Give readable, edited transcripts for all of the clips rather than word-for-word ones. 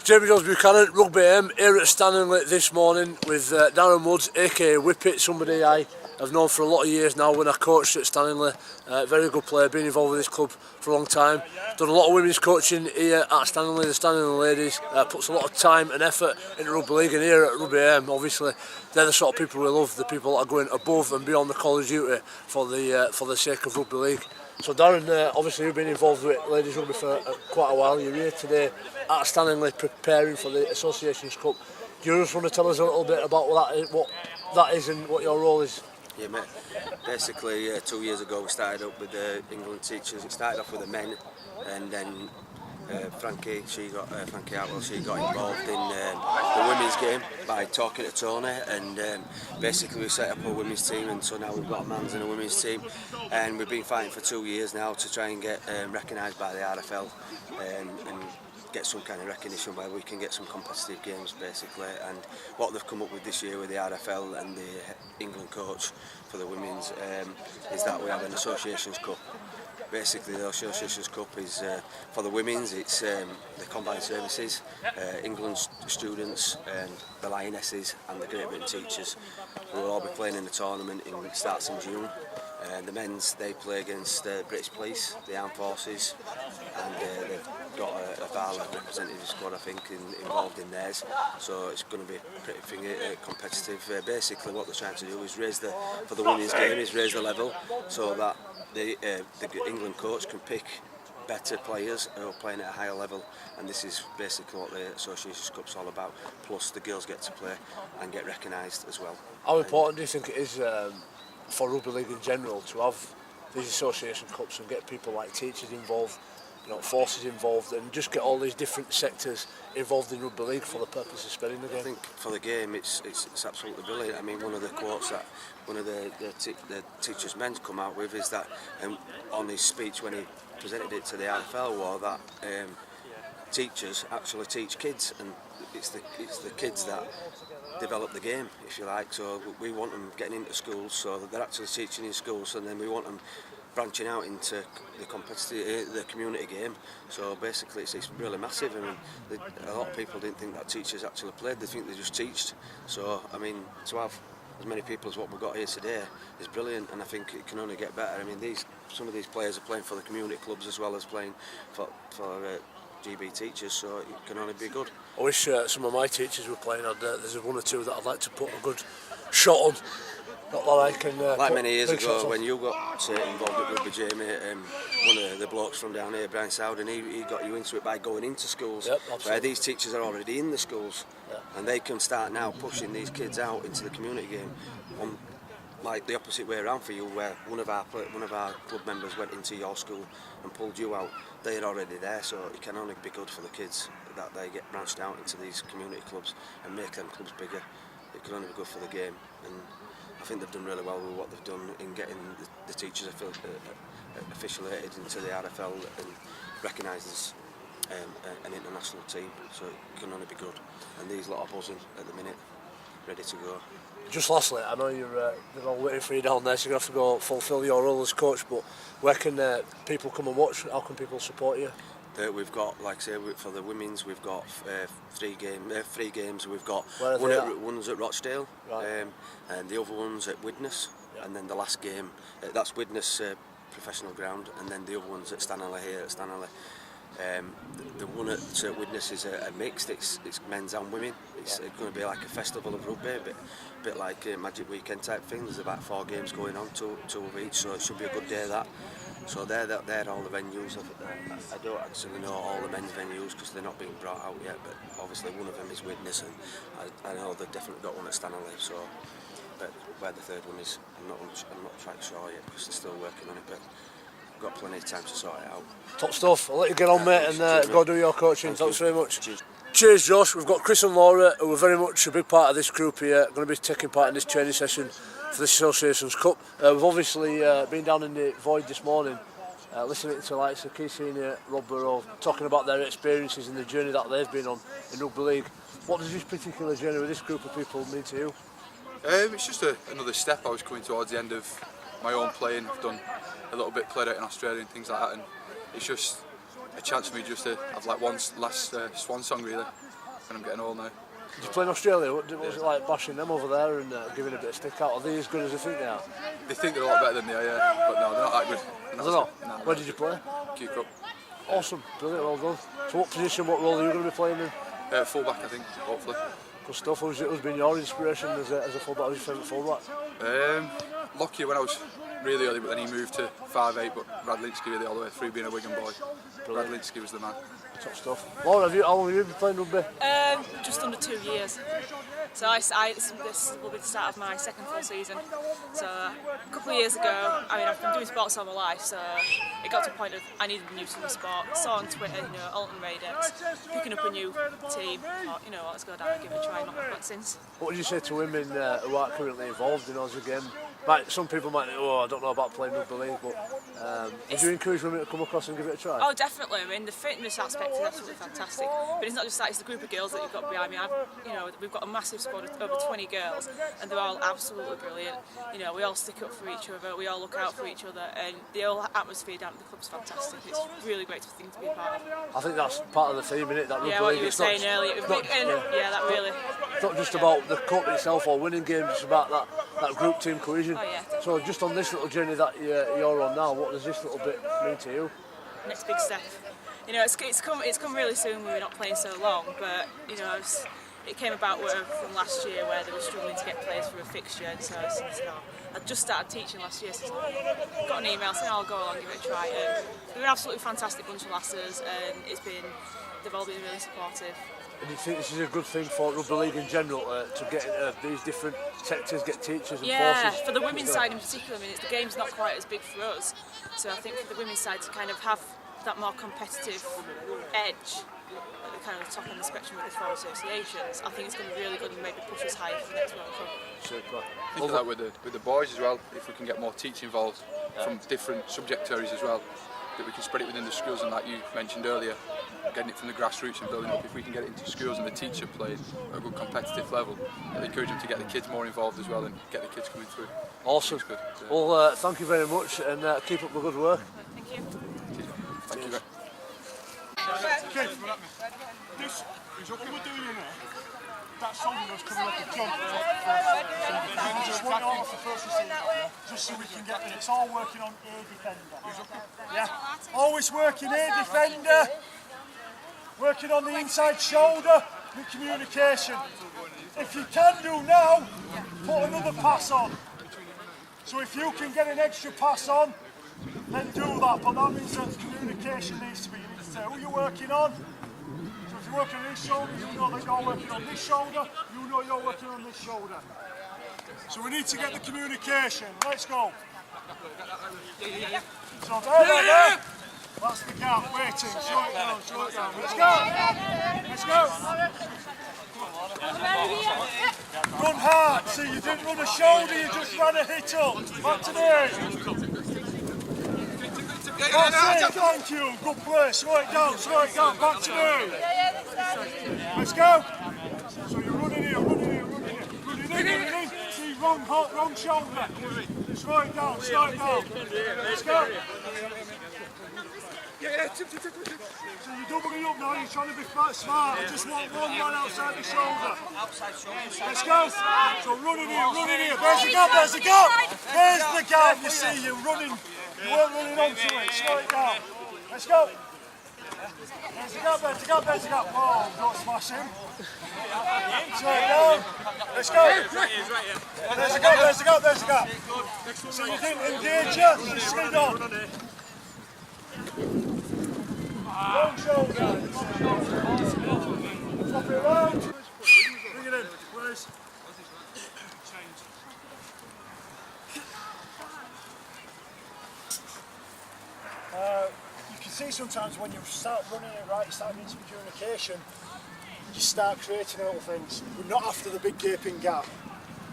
Jamie Jones-Buchanan, Rugby AM, here at Stanley this morning with Darren Woods, aka Whippet, somebody I have known for a lot of years now when I coached at Stanley. Very good player, been involved with this club for a long time. Done a lot of women's coaching here at Stanley, the Stanley ladies. Puts a lot of time and effort into Rugby League, and here at Rugby AM, obviously, they're the sort of people we love, the people that are going above and beyond the college duty for the sake of Rugby League. So Darren, obviously you've been involved with ladies rugby for quite a while. You're here today at Stanley preparing for the Associations Cup. Do you just want to tell us a little bit about what that is and what your role is? Yeah, mate. Basically, 2 years ago we started up with the England teachers. It started off with the men, and then Frankie Atwell, she got involved in the women's game by talking to Tony, and basically we set up a women's team, and so now we've got a men's and a women's team, and we've been fighting for 2 years now to try and get recognised by the RFL and get some kind of recognition where we can get some competitive games basically. And what they've come up with this year with the RFL and the England coach for the women's is that we have an Associations Cup. Basically the Associations Cup is for the women's, it's the combined services, England's students, the Lionesses and the Great Britain teachers who will all be playing in the tournament. It starts in June. The men's, they play against the British Police, the Armed Forces, and they've got a Barla representative squad, I think, involved in theirs. So it's going to be pretty competitive. Basically, what they're trying to do is for the women's game, is raise the level so that the England coach can pick better players who are playing at a higher level, and this is basically what the Associations Cup's all about. Plus, the girls get to play and get recognised as well. How important do you think it is for Rugby League in general to have these Association Cups and get people like teachers involved, forces involved, and just get all these different sectors involved in Rugby League for the purpose of spreading the game? I think for the game it's absolutely brilliant. I mean, one of the quotes that one of the teachers' men come out with is that on his speech when he presented it to the RFL was that teachers actually teach kids, and it's the kids that develop the game, if you like. So we want them getting into schools, so that they're actually teaching in schools, and then we want them branching out into the community game. So basically it's really massive. I mean, a lot of people didn't think that teachers actually played, they think they just teached. So I mean, to have as many people as what we've got here today is brilliant, and I think it can only get better. I mean, some of these players are playing for the community clubs as well as playing for GB teachers, so it can only be good. I wish some of my teachers were playing. There's one or two that I'd like to put a good shot on. Not that I can. Like many years ago, when you got involved at Rugby, Jamie, one of the blokes from down here, Brian Sowden, he got you into it by going into schools. Yep, where these teachers are already in the schools, and they can start now pushing these kids out into the community game. Like the opposite way around for you, where one of our club members went into your school and pulled you out. They're already there, so it can only be good for the kids that they get branched out into these community clubs and make them clubs bigger. It can only be good for the game, and I think they've done really well with what they've done in getting the teachers officiated into the RFL and recognised as an international team, so it can only be good. And these lot are buzzing at the minute, ready to go. Just lastly, I know they're all waiting for you down there, so you're going to have to go fulfil your role as coach, but where can people come and watch? How can people support you? We've got, like I say, for the women's, we've got three games. We've got one's at Rochdale, right, and the other one's at Widnes, and then the last game, that's Widnes professional ground, and then the other one's at Stanley here at Stanley. The one at Widnes is a mixed, it's men's and women. It's going to be like a festival of rugby, a bit like a Magic Weekend type thing. There's about 4 games going on, two of each, so it should be a good day that. So they're all the venues. I don't actually know all the men's venues because they're not being brought out yet, but obviously one of them is Widnes, and I know they've definitely got one at Stanley. So, but where the third one is, I'm not quite sure yet because they're still working on it. But we've got plenty of time to sort it out. Top stuff. I'll let you get on, mate, and go do your coaching. Thanks very much. Cheers, Josh. We've got Chris and Laura, who are very much a big part of this group here, going to be taking part in this training session for the Associations Cup. We've obviously been down in the void this morning, listening to like Key Senior, Rob Burrow, talking about their experiences and the journey that they've been on in Rugby League. What does this particular journey with this group of people mean to you? It's just another step. I was coming towards the end of my own playing. I've done a little bit, played out in Australia and things like that, and it's just a chance for me just to have like one last swan song really, when I'm getting old now. Did you play in Australia? What was it like bashing them over there and giving a bit of stick out? Are they as good as they think they are? They think they're a lot better than they are, yeah, but no, they're not that good. Are they not? No, Where did you play? Q Cup. Awesome, brilliant, well done. So what position, what role are you going to be playing in? Full-back, I think, hopefully. Good stuff. Who's been your inspiration as a full-back? Who's your favourite full-back? Lockyer when I was really early, but then he moved to 5'8", but Brad Linsky really all the way through, being a Wigan boy. Brad Linsky was the man. Top stuff. Laura, how long have you been playing rugby? Just under 2 years. So this will be the start of my second full season. So a couple of years ago, I mean, I've been doing sports all my life, so it got to a point of I needed a new team of sport. Saw on Twitter, Alton Raiders, picking up a new team. Thought, let's go down and give it a try. Not back since. What would you say to women who aren't currently involved in Aussie game? Some people might think, I don't know about playing rugby league, but would you encourage women to come across and give it a try? Oh, definitely. I mean, the fitness aspect is absolutely fantastic. But it's not just that; it's the group of girls that you've got behind me. We've got a massive squad of over 20 girls, and they're all absolutely brilliant. We all stick up for each other. We all look out for each other, and the whole atmosphere down at the club's fantastic. It's really great thing to be a part of. I think that's part of the theme, isn't it? That rugby yeah, what league. you were saying earlier. That really. It's not just about the cup itself or winning games. It's about that group team cohesion. Oh, yeah. So just on this little journey that you're on now, what does this little bit mean to you? Next big step. It's come really soon. We're not playing so long, but it came about from last year where they were struggling to get players for a fixture, and so I just started teaching last year. So I got an email saying I'll go along, give it a try. And they're an absolutely fantastic bunch of lasses, and they've all been really supportive. And do you think this is a good thing for rugby league in general to get these different sectors, get teachers and forces? Yeah, for the women's side in particular, the game's not quite as big for us, so I think for the women's side to kind of have that more competitive edge at the kind of the top end of the spectrum with the four associations, I think it's going to be really good and maybe push us higher for the next World Cup. Super. I think that with the boys as well, if we can get more teaching involved from different subject areas as well, that we can spread it within the schools, and like you mentioned earlier, getting it from the grassroots and building up. If we can get it into schools and the teacher played at a good competitive level, I'd encourage them to get the kids more involved as well and get the kids coming through. Awesome. Good. Well, thank you very much and keep up the good work. Thank you. Thank you. This is what we're doing in there. That shoulder was coming off the jump. Just want it off the first just so we can get it. It's all working on A defender. Yeah. Always working A defender. Working on the inside shoulder with communication. If you can do now, put another pass on. So if you can get an extra pass on, then do that. But that means that communication needs to be. You need to say who you're working on. So if you're working on this shoulder, you know that you're working on this shoulder. You know you're working on this shoulder. So we need to get the communication. Let's go. So there. That's the gap, waiting. Slow it down, slow it down. Let's go. Let's go. Run hard. See, you didn't run a shoulder, you just ran a hit up. Back to me. That's it, thank you. Good play. Slow it down, back to me. Let's go. So you're running here, running in. See, wrong shoulder. Slow it down, Let's go. So you're doubling up now, you're trying to be smart. I just want one man outside the shoulder. Let's go. So running here. There's the gap. You see, you're running. You weren't running onto it. Slow it down. Let's go. There's the gap. Oh, don't smash him. Slow it down. Let's go. There's the gap. So you didn't engage her, you slid on. Long shoulder. Flop it around. Bring it in, please. You can see sometimes when you start running it right, you start getting some communication, you start creating little things. We're not after the big gaping gap.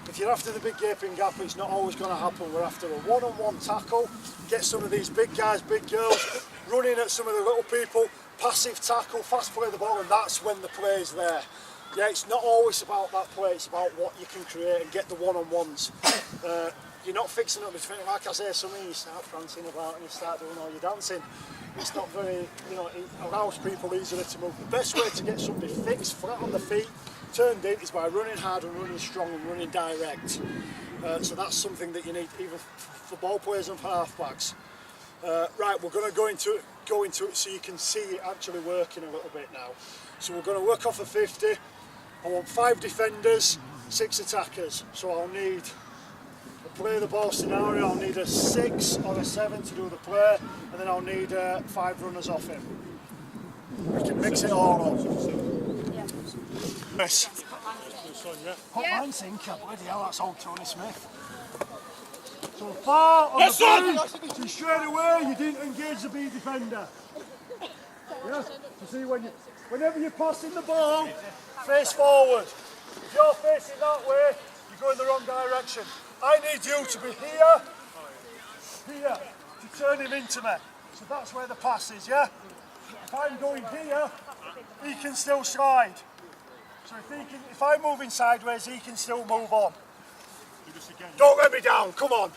If you're after the big gaping gap, it's not always going to happen. We're after a one-on-one tackle, get some of these big guys, big girls, running at some of the little people, passive tackle, fast play the ball, and that's when the play's there. Yeah, it's not always about that play, it's about what you can create and get the one-on-ones. You're not fixing up between, like I say, something you start prancing about and you start doing all your dancing. it's not very, you know, it allows people easily to move. The best way to get somebody fixed, flat on the feet, turned in, is by running hard and running strong and running direct. So that's something that you need even for ball players and for halfbacks. Right, we're going to go into it so you can see it actually working a little bit now. So we're going to work off a 50. I want 5 defenders, 6 attackers. So I'll need a play the ball scenario. I'll need a 6 or a 7 to do the play, and then I'll need 5 runners off him. We can mix it all up. Yes. Hot man sinker, bloody hell, that's old Tony Smith. So far on the boot, so straight away you didn't engage the B defender. Yeah? So see whenever you're passing the ball, face forward. If you're facing that way, you're going the wrong direction. I need you to be here, to turn him into me. So that's where the pass is, yeah? If I'm going here, he can still slide. So if I'm moving sideways, he can still move on. Don't let me down, come on.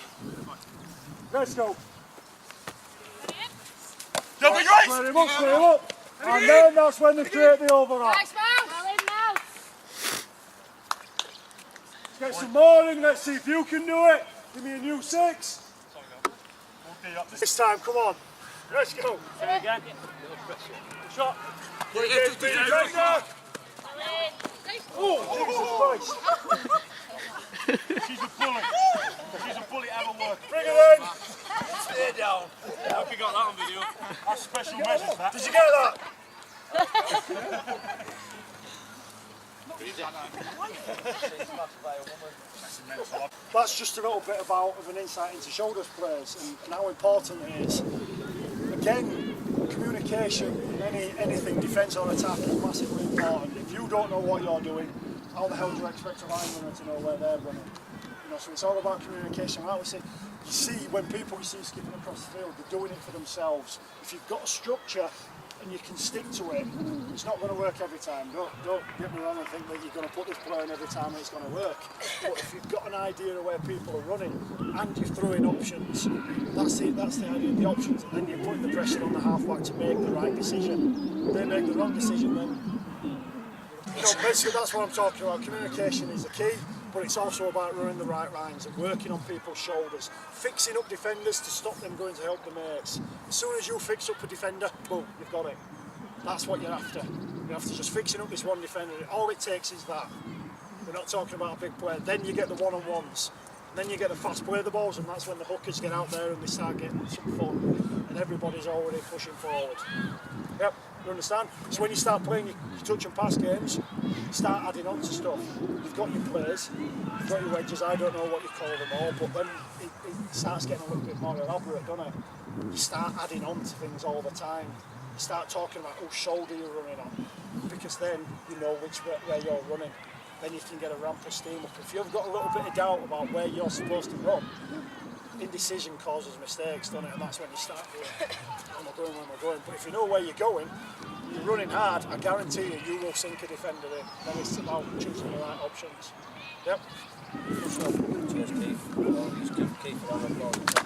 Let's go. You'll be right. Square him up. And then that's when they create the overlap. Let's get some more in, let's see if you can do it. Give me a new 6. This time, come on. Let's go. Say again. Shot. Oh, Jesus Christ. She's a bully. She's a bully ever work. Bring it in. Stay down. I hope you got that on video. That's special measures, that. Did you get that? That's just a little bit of an insight into shoulders players and how important it is. Again, communication in anything, defence or attack, is massively important. If you don't know what you're doing, how the hell do you expect a line runner to know where they're running? You know, so it's all about communication. Like we say, you see when people you see skipping across the field, they're doing it for themselves. If you've got a structure and you can stick to it, it's not going to work every time. Don't get me wrong and think that you're going to put this player in every time and it's going to work. But if you've got an idea of where people are running and you're throwing options, that's the idea of the options, and then you're putting the pressure on the halfback to make the right decision. If they make the wrong decision, then you know, basically that's what I'm talking about. Communication is the key, but it's also about running the right lines and working on people's shoulders, fixing up defenders to stop them going to help the mates. As soon as you fix up a defender, boom, you've got it. That's what you're after. You're after just fixing up this one defender. All it takes is that. We're not talking about a big player. Then you get the one-on-ones. Then you get the fast play the balls, and that's when the hookers get out there and they start getting some fun, and everybody's already pushing forward. Yep, you understand? So when you start playing your touch and pass games, start adding on to stuff. You've got your plays, you've got your wedges, I don't know what you call them all, but then it starts getting a little bit more elaborate, doesn't it? You start adding on to things all the time. You start talking about whose shoulder you're running on, because then you know where you're running. Then you can get a ramp of steam up. If you've got a little bit of doubt about where you're supposed to run, indecision causes mistakes, doesn't it? And that's when you start doing, where am I going? But if you know where you're going, you're running hard, I guarantee you will sink a defender in. Then it's about choosing the right options. Yep. Cheers, Keith. Keith, round of applause.